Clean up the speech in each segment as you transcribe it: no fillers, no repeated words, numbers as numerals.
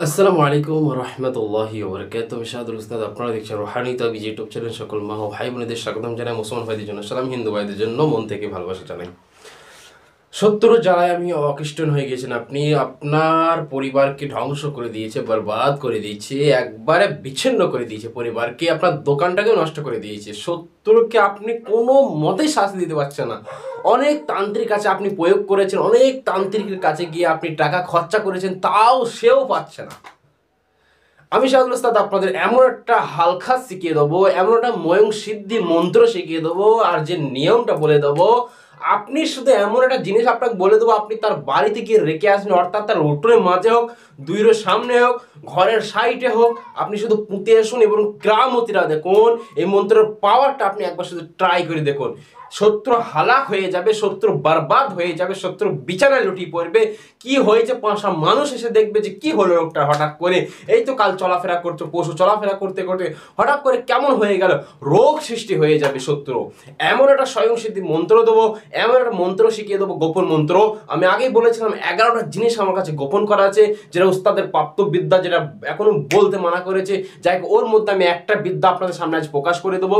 আসসালামু আলাইকুম রহমতুল্লাহি ওবরাকাতুহু। আমি শাহাদুল উস্তাদ, আপনারা দেখছেন রুহানি তাবিজ ইউটিউব চ্যানেল। সকল মা ও ভাই বোনেদের স্বাগতম জানাই। মুসলমান ভাইদের জন্য সালাম, হিন্দু ভাইদের জন্য মন থেকে ভালোবাসা জানাই। শত্রু জ্বালায় আমি অকৃষ্টন হয়ে গেছেন। আপনি আপনার পরিবারকে ধ্বংস করে দিয়েছে, বরবাদ করে দিয়েছে, একবারে বিচ্ছিন্ন করে দিয়েছে পরিবারকে, আপনার দোকানটাকেও নষ্ট করে দিয়েছে। শত্রুকে আপনি কোনো মতেই শাস্তি দিতে পারছেন না। অনেক তান্ত্রিক কাছে আপনি প্রয়োগ করেছেন, অনেক তান্ত্রিকের কাছে গিয়ে আপনি টাকা খরচা করেছেন, তাও সেও পাচ্ছে না। আমি শাহাদুল উস্তাদ আপনাদের এমন একটা হালকা শিখিয়ে দেবো, এমন একটা ময়ং সিদ্ধি মন্ত্র শিখিয়ে দেবো, আর যে নিয়মটা বলে দেবো। আপনি শুধু এমন একটা জিনিস আপনাকে বলে দেবো, আপনি তার বাড়িতে গিয়ে রেখে আসবেন, অর্থাৎ তার উঠোনের মাঝে হোক, দুইয়ের সামনে হোক, ঘরের সাইডে হোক, আপনি শুধু পুঁতে আসুন এবং গ্রামতিরা দেখুন এই মন্ত্রের পাওয়ারটা আপনি একবার শুধু ট্রাই করে দেখুন। শত্রু হালাক হয়ে যাবে, শত্রু বরবাদ হয়ে যাবে, শত্রু বিছানায় লুটিয়ে পড়বে। কি হয়েছে, পাঁচটা মানুষ এসে দেখবে যে কি হলো লোকটা হঠাৎ করে, এই তো কাল চলাফেরা করতো, পশু চলাফেরা করতে করতে হঠাৎ করে কেমন হয়ে গেল, রোগ সৃষ্টি হয়ে যাবে শত্রু। এমন একটা স্বয়ংসিদ্ধি মন্ত্র দেবো, এমন একটা মন্ত্র শিখিয়ে দেবো, গোপন মন্ত্র। আমি আগেই বলেছিলাম 11টা জিনিস আমার কাছে গোপন করা আছে, যেটা উস্তাদের প্রাপ্ত বিদ্যা, যেটা এখনো বলতে মানা করেছে। যাই হোক, ওর মধ্যে আমি একটা বিদ্যা আপনাদের সামনে আজ প্রকাশ করে দেবো।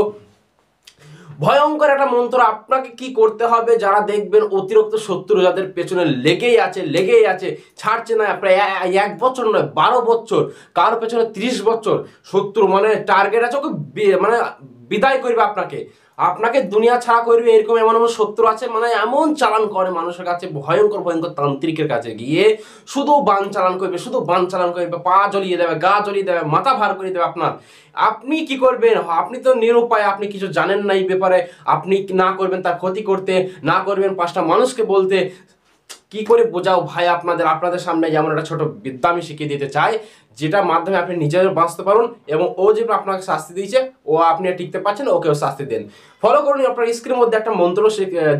ভয়ঙ্কর একটা মন্ত্র। আপনাকে কি করতে হবে, যারা দেখবেন অতিরিক্ত শত্রু যাদের পেছনে লেগেই আছে, ছাড়ছে না, প্রায় 1 বছর নয় 12 বছর, কারোর পেছনে 30 বছর শত্রু, মানে টার্গেট আছে, ওকে মানে বিদায় করবে আপনাকে, আপনাকে দুনিয়া ছাড়া করবে, এরকম এমন এমন শত্রু আছে, মানে এমন চালান করে মানুষের কাছে, ভয়ঙ্কর ভয়ঙ্কর তান্ত্রিকের কাছে গিয়ে শুধু বান চালান করবে, শুধু বান চালান করবে, পা জ্বলিয়ে দেবে, গা জ্বলিয়ে দেবে, মাথা ভার করে দেবে আপনার। আপনি কি করবেন? আপনি তো নিরুপায়, আপনি কিছু জানেন না এই ব্যাপারে। আপনি না করবেন তার ক্ষতি করতে, না করবেন 5টা মানুষকে বলতে। কি করে বোঝাও ভাই আপনাদের সামনে যেমন একটা ছোট বিদ্যা আমি শিখিয়ে দিতে চাই, যেটার মাধ্যমে আপনি নিজের বাঁচতে পারুন, এবং ও যে আপনাকে শাস্তি দিয়েছে, ও আপনি টিকতে পারছেন, ওকেও শাস্তি দেন। ফলো করুন। আপনার স্ক্রিনের মধ্যে একটা মন্ত্র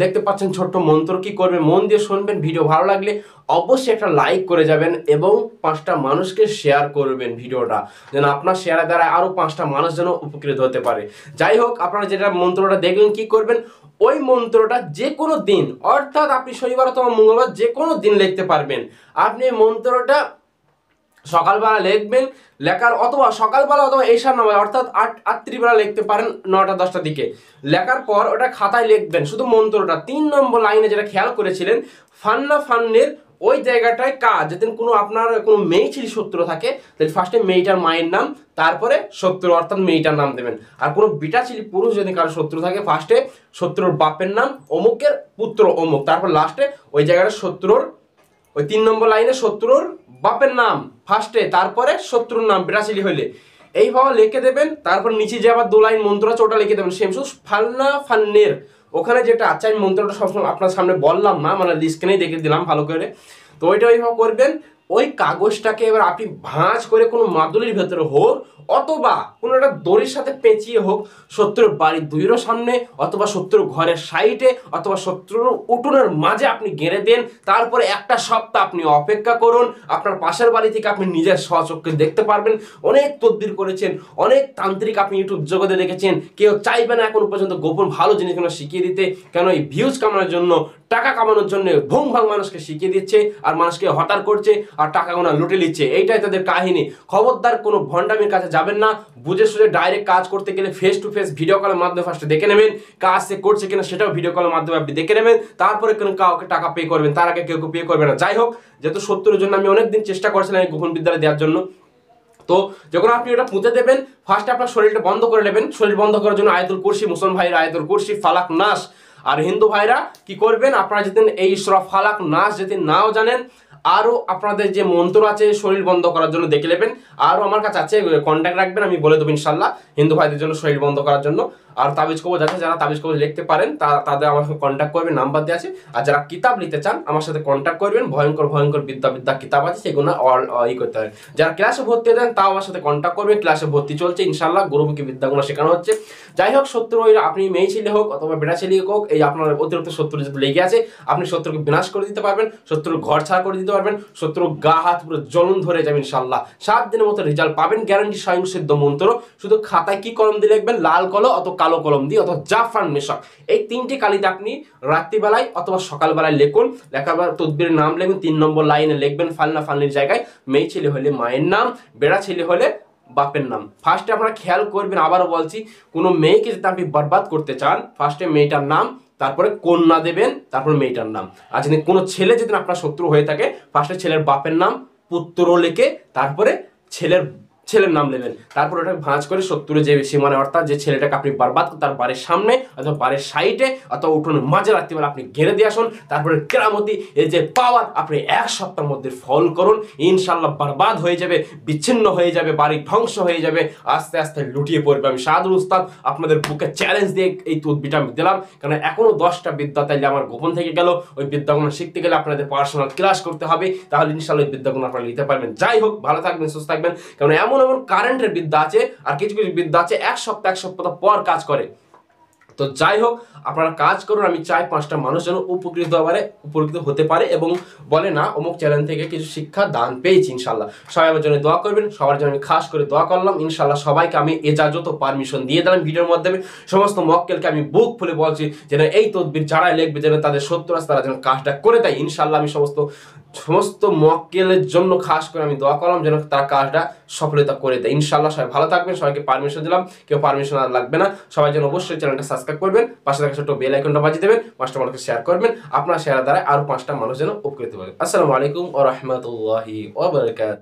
দেখতে পাচ্ছেন, ছোট্ট মন্ত্র। কি করবেন, মন দিয়ে শুনবেন। ভিডিও ভালো লাগলে অবশ্যই একটা লাইক করে যাবেন এবং 5টা মানুষকে শেয়ার করবেন ভিডিওটা, যেন আপনার শেয়ারের দ্বারা আরো 5টা মানুষ যেন উপকৃত হতে পারে। যাই হোক, আপনারা যেটা মন্ত্রটা দেখলেন, কি করবেন, ওই মন্ত্রটা যে কোনো দিন, অর্থাৎ আপনি শনিবার অথবা মঙ্গলবার যে কোনো দিন লিখতে পারবেন। আপনি এই মন্ত্রটা সকালবেলা লিখবেন, লেখার অথবা সকালবেলা অথবা এশার নামাজ অর্থাৎ 8 বেলা লিখতে পারেন, 9টা-10টার দিকে। লেখার পর ওটা খাতায় লিখবেন, শুধু মন্ত্রটা 3 নম্বর লাইনে যেটা খেয়াল করেছিলেন, ফান্না ফান্নের ওই জায়গাটায় কাজ, যেদিন কোনো আপনার কোনো মেয়ে ছিল শত্রু থাকে, তাহলে ফার্স্টে মেয়েটার মায়ের নাম, তারপরে শত্রু অর্থাৎ মেয়েটার নাম দেবেন। আর কোনো বিটা ছিল পুরুষ যদি কারো শত্রু থাকে, ফার্স্টে শত্রুর বাপের নাম অমুকের পুত্র অমুক, তারপর লাস্টে ওই জায়গাটা শত্রুর ওই 3 নম্বর লাইনে শত্রুর বাপের নাম ফার্স্টে, তারপরে শত্রুর নাম বিরাশিলি হইলে এইভাবে লিখে দেবেন। তারপর নিচে যে আবার 2 লাইন মন্ত্র আছে ওটা লিখে দেবেন, সেমসুস ফান্না ফান্নের ওখানে যেটা আছে। আমি মন্ত্রটা সবসময় আপনার সামনে বললাম না, মানে স্ক্রিনেই দেখে দিলাম ভালো করে। তো ওইটা ওইভাবে করবেন। ওই কাগজটাকে এবার আপনি ভাঁজ করে কোনো মাদুলির ভেতরে হোক, অথবা কোনো একটা দড়ির সাথে পেঁচিয়ে হোক, শত্রুর বাড়ির দুইয়েরও সামনে, অথবা শত্রুর ঘরের সাইডে, অথবা শত্রুর উঠোনের মাঝে আপনি গেড়ে দেন। তারপরে 1 সপ্তাহ আপনি অপেক্ষা করুন, আপনার পাশের বাড়ি থেকে আপনি নিজের স্বচক্ষে দেখতে পারবেন। অনেক তদবির করেছেন, অনেক তান্ত্রিক আপনি ইউটিউব জগতে দেখেছেন, কেউ চাইবে না এখন পর্যন্ত গোপন ভালো জিনিসগুলো শিখিয়ে দিতে, কেন এই ভিউজ কামানোর জন্য, টাকা কামানোর জন্য ভুং ভাং মানুষকে শিখিয়ে দিচ্ছে, আর মানুষকে হতার করছে, আর টাকা গোনা লুটে নিচ্ছে। এইটাই তাদের কাহিনী। খবরদার কোনো ভণ্ডামির কাছে যাবেন না। বুঝে সুঝে ডাইরেক্ট কাজ করতে গেলে ফেস টু ফেস ভিডিও কলের মাধ্যমে ফার্স্টে দেখে নেবেন, কাজ সে করছে কিনা সেটাও ভিডিও কলের মাধ্যমে আপনি দেখে নেবেন, তারপরে কোনো কাউকে টাকা পে করবেন, তার আগে কেউ পে করবে না। যাই হোক, যেহেতু শত্রুর জন্য আমি অনেকদিন চেষ্টা করছিলাম এই গোপন বিদ্যালয় দেওয়ার জন্য। তো যখন আপনি ওটা পুঁতে দেবেন, ফার্স্টে আপনার শরীরটা বন্ধ করে নেবেন। শরীর বন্ধ করার জন্য আয়াতুল কুরসি, মুসলমান ভাইরা আয়াতুল কুরসি, ফালাক নাস। আর হিন্দু ভাইরা কি করবেন, আপনারা যেদিন এই সূরা ফালাক নাস যেদিন নাও জানেন, আরও আপনাদের যে মন্ত্র আছে শরীর বন্ধ করার জন্য দেখে নেবেন। আরও আমার কাছে আছে, কন্ট্যাক্ট রাখবেন, আমি বলে দেবো ইনশাল্লাহ হিন্দু ভাইদের জন্য শরীর বন্ধ করার জন্য। আর তাবিজ কবজ আছে, যারা তাবিজ কবজ লিখতে পারেন তাদের আমার সাথে কন্ট্যাক্ট করবেন, নাম্বার দেওয়া আছে। আর যারা কিতাব নিতে চান আমার সাথে কন্ট্যাক্ট করবেন, ভয়ঙ্কর ভয়ঙ্কর বিদ্যা কিতাব আছে, সেগুলো করতে হবে। যারা ক্লাসে ভর্তি দেন তাও আমার সাথে কন্ট্যাক্ট করবেন, ক্লাসে ভর্তি চলছে ইনশাল্লাহ, গুরুমুখী বিদ্যাগুলো শেখানো হচ্ছে। যাই হোক, শত্রু আপনি মেয়ে ছেলে হোক অথবা বেটা ছেলে হোক, এই আপনার অতিরিক্ত শত্রু যদি লেগে আছে, আপনি শত্রুকে বিনাশ করে দিতে পারবেন, শত্রুর ঘর ছাড়া করে দিতে পারবেন, শত্রুর গা হাত পুরো জ্বলন ধরে যাবে ইনশাল্লাহ। 7 দিনের মতো রেজাল্ট পাবেন, গ্যারান্টি স্বয়ংসিদ্ধ মন্ত্র। শুধু খাতায় কি কলম দিয়ে লিখবেন, লাল কলম অত কালো কলম দিয়ে অথবা জাফরান মেশক, এই 3টি কালিতে আপনি রাত্রিবেলায় অথবা সকালবেলায় লিখুন। লেখার পর তদবিরের নাম লিখবেন, 3 নম্বর লাইনে লিখবেন ফালনা ফালনির জায়গায় মেয়ে ছেলে হলে মায়ের নাম, বেড়া ছেলে হলে বাপের নাম। ফার্স্টে আপনারা খেয়াল করবেন, আবারও বলছি, কোনো মেয়েকে যদি আপনি বরবাদ করতে চান ফার্স্টে মেয়েটার নাম, তারপরে কন্যা দেবেন, তারপরে মেয়েটার নাম। আর যদি কোনো ছেলে যদি আপনার শত্রু হয়ে থাকে ফার্স্টে ছেলের বাপের নাম পুত্র লেখে তারপরে ছেলের নাম নেবেন, তারপর ওটা ভাঁজ করে শত্রুর যে সীমানে অর্থাৎ যে ছেলেটাকে আপনি বরবাদ তার বাড়ির সামনে অথবা বাড়ির সাইডে অথবা উঠোনের মাঝে রাত্রিবেলা আপনি ঘেরে দিয়ে আসুন। তারপরে কেরামতি এই যে পাওয়ার আপনি 1 সপ্তাহের মধ্যে ফল করুন, ইনশাল্লাহ বরবাদ হয়ে যাবে, বিচ্ছিন্ন হয়ে যাবে, বাড়ি ধ্বংস হয়ে যাবে, আস্তে আস্তে লুটিয়ে পড়বে। আমি শাহাদুল উস্তাদ আপনাদের বুকে চ্যালেঞ্জ দিয়ে এই তদবিরটা আমি দিলাম, কারণ এখনো 10টা বিদ্যা তাইলে আমার গোপন থেকে গেল। ওই বিদ্যাগুলো শিখতে গেলে আপনাদের পার্সোনাল ক্লাস করতে হবে, তাহলে ইনশাল্লাহ ওই বিদ্যাগুলো আপনারা নিতে পারবেন। যাই হোক, ভালো থাকবেন, সুস্থ থাকবেন, কারণ এমন কারেন্টের বিদ্যা আছে আর কিছু কিছু বিদ্যা আছে 1 সপ্তাহ পর কাজ করে। তো যাই হোক, আপনারা কাজ করুন। আমি চাই 5টা মানুষ যেন উপকৃত হতে পারে এবং বলে না অমুক চ্যানেল থেকে কিছু শিক্ষা দান পেয়েছি। ইনশাল্লাহ সবাই আমার জন্য দোয়া করবেন, সবার জন্য আমি খাস করে দোয়া করলাম। ইনশাল্লাহ সবাইকে আমি এজাজত ও পারমিশন দিয়ে দিলাম ভিডিওর মাধ্যমে। সমস্ত মক্কেলকে আমি বুক খুলে বলছি যেন এই তদবির যারা লিখবে যেন তাদের শত্রু আছে তারা যেন কাজটা করে দেয়। ইনশাল্লাহ আমি সমস্ত মক্কেলের জন্য খাস করে আমি দোয়া করলাম যেন তার কাজটা সফলতা করে দেয়। ইনশাল্লাহ সবাই ভালো থাকবেন, সবাইকে পারমিশন দিলাম, কেউ পারমিশন আর লাগবে না। সবাই যেন অবশ্যই চ্যানেলটা সাবস্ক্রাইব করবেন, পাশে থাকা ছোট্ট বেল আইকনটা বাজিয়ে দেবেন, 5টা মানুষকে শেয়ার করবেন। আপনার শেয়ার দ্বারা আরো 5টা মানুষ যেন উপকৃত হবে। আসসালামু আলাইকুম ওয়া রাহমাতুল্লাহি ওয়া বারাকাতুহু।